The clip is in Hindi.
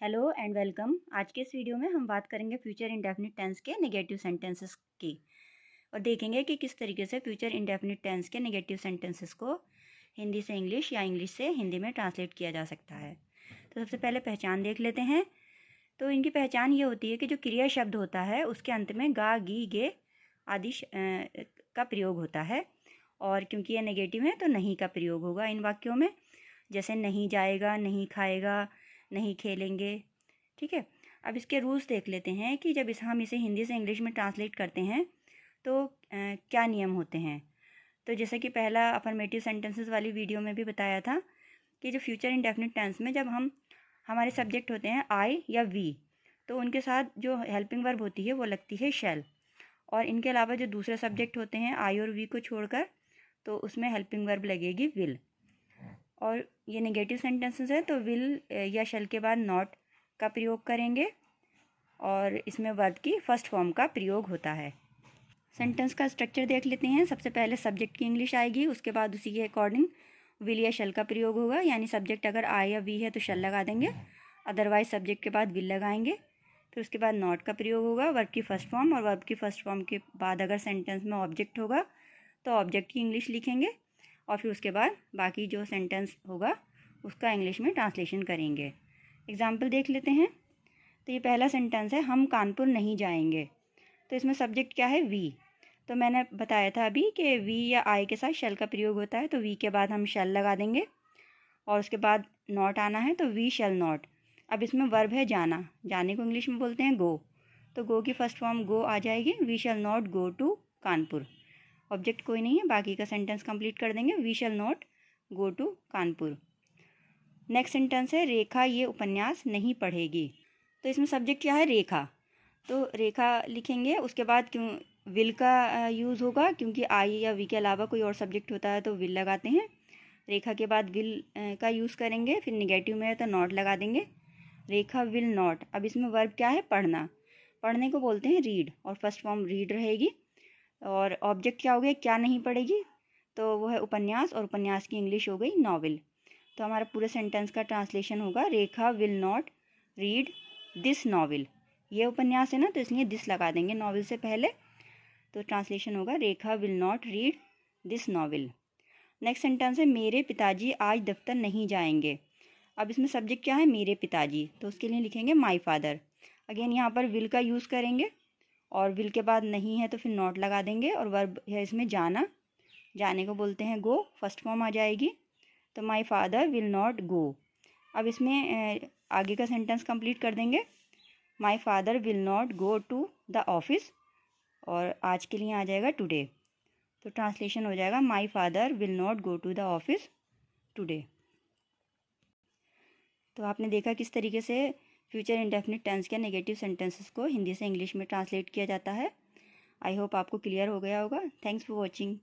Hello and welcome. आज के इस वीडियो में हम बात करेंगे फ्यूचर इंडेफिनिट टेंस के नेगेटिव सेंटेंसेस की और देखेंगे कि किस तरीके से फ्यूचर इंडेफिनिट टेंस के नेगेटिव सेंटेंसेस को हिंदी से इंग्लिश या इंग्लिश से हिंदी में ट्रांसलेट किया जा सकता है। तो सबसे पहले पहचान देख लेते हैं। तो इनकी पहचान ये होती है कि जो क्रिया शब्द होता है उसके अंत में गा गी गे आदि का प्रयोग होता है, और क्योंकि ये नेगेटिव है तो नहीं का प्रयोग होगा इन वाक्यों में, जैसे नहीं जाएगा, नहीं खाएगा, नहीं खेलेंगे। ठीक है, अब इसके रूल्स देख लेते हैं कि जब हम इसे हिंदी से इंग्लिश में ट्रांसलेट करते हैं तो क्या नियम होते हैं। तो जैसे कि पहला अफर्मेटिव सेंटेंसेस वाली वीडियो में भी बताया था कि जो फ्यूचर इंडेफिनिट टेंस में जब हमारे सब्जेक्ट होते हैं आई या वी, तो उनके साथ जो हेल्पिंग वर्ब होती है वो लगती है शैल, और इनके अलावा जो दूसरे सब्जेक्ट होते हैं आई और वी को छोड़कर तो उसमें हेल्पिंग वर्ब लगेगी विल। और ये नेगेटिव सेंटेंसेस है तो विल या शैल के बाद नॉट का प्रयोग करेंगे और इसमें वर्ब की फर्स्ट फॉर्म का प्रयोग होता है। सेंटेंस का स्ट्रक्चर देख लेते हैं। सबसे पहले सब्जेक्ट की इंग्लिश आएगी, उसके बाद उसी के अकॉर्डिंग विल या शैल का प्रयोग होगा, यानी सब्जेक्ट अगर आई या वी है तो शैल लगा देंगे, अदरवाइज सब्जेक्ट के बाद विल लगाएंगे। फिर उसके बाद नॉट का प्रयोग होगा वर्ब की फर्स्ट फॉर्म, और वर्ब की फर्स्ट फॉर्म के बाद अगर सेंटेंस में ऑब्जेक्ट होगा तो ऑब्जेक्ट की इंग्लिश लिखेंगे, और फिर उसके बाद बाकी जो सेंटेंस होगा उसका इंग्लिश में ट्रांसलेशन करेंगे। एग्जाम्पल देख लेते हैं। तो ये पहला सेंटेंस है, हम कानपुर नहीं जाएंगे। तो इसमें सब्जेक्ट क्या है, वी। तो मैंने बताया था अभी कि वी या आई के साथ शैल का प्रयोग होता है, तो वी के बाद हम शैल लगा देंगे और उसके बाद नॉट आना है तो वी शैल नॉट। अब इसमें वर्ब है जाना, जाने को इंग्लिश में बोलते हैं गो, तो गो की फर्स्ट फॉर्म गो आ जाएगी, we shall not go to Kanpur. Object कोई नहीं है, बाकी का सेंटेंस कंप्लीट कर देंगे, we shall not go to Kanpur. Next sentence है, रेखा ये उपन्यास नहीं पढ़ेगी। तो इसमें सब्जेक्ट क्या है, रेखा, तो रेखा लिखेंगे। उसके बाद क्यों विल का यूज़ होगा, क्योंकि आई या वी के अलावा कोई और सब्जेक्ट होता है तो विल लगाते हैं। रेखा के बाद विल का यूज़ करेंगे, फिर निगेटिव में है तो नॉट लगा देंगे, रेखा विल नॉट। अब इसमें वर्ब क्या है, पढ़ना, पढ़ने को बोलते हैं रीड, और फर्स्ट फॉर्म रीड रहेगी। और ऑब्जेक्ट क्या हो गया, क्या नहीं पढ़ेगी, तो वो है उपन्यास, और उपन्यास की इंग्लिश हो गई नॉवेल। तो हमारा पूरे सेंटेंस का ट्रांसलेशन होगा, Rekha will not read this novel. ये उपन्यास है ना, तो इसलिए दिस लगा देंगे नॉवेल से पहले, तो ट्रांसलेशन होगा Rekha will not read this novel. Next sentence है, मेरे पिताजी आज दफ्तर नहीं जाएंगे। अब इसमें सब्जेक्ट क्या है, मेरे पिताजी, तो उसके लिए लिखेंगे माई फादर। अगेन यहाँ पर विल का यूज़ करेंगे, और विल के बाद नहीं है तो फिर नॉट लगा देंगे, और वर्ब है इसमें जाना, जाने को बोलते हैं गो, फर्स्ट फॉर्म आ जाएगी, तो my father will not go. अब इसमें आगे का सेंटेंस कंप्लीट कर देंगे, my father will not go to the office, और आज के लिए आ जाएगा टुडे, तो ट्रांसलेशन हो जाएगा my father will not go to the office today. तो आपने देखा किस तरीके से फ्यूचर इंडेफिनिट टेंस के नेगेटिव सेंटेंसेस को हिंदी से इंग्लिश में ट्रांसलेट किया जाता है। आई होप आपको क्लियर हो गया होगा। Thanks for watching.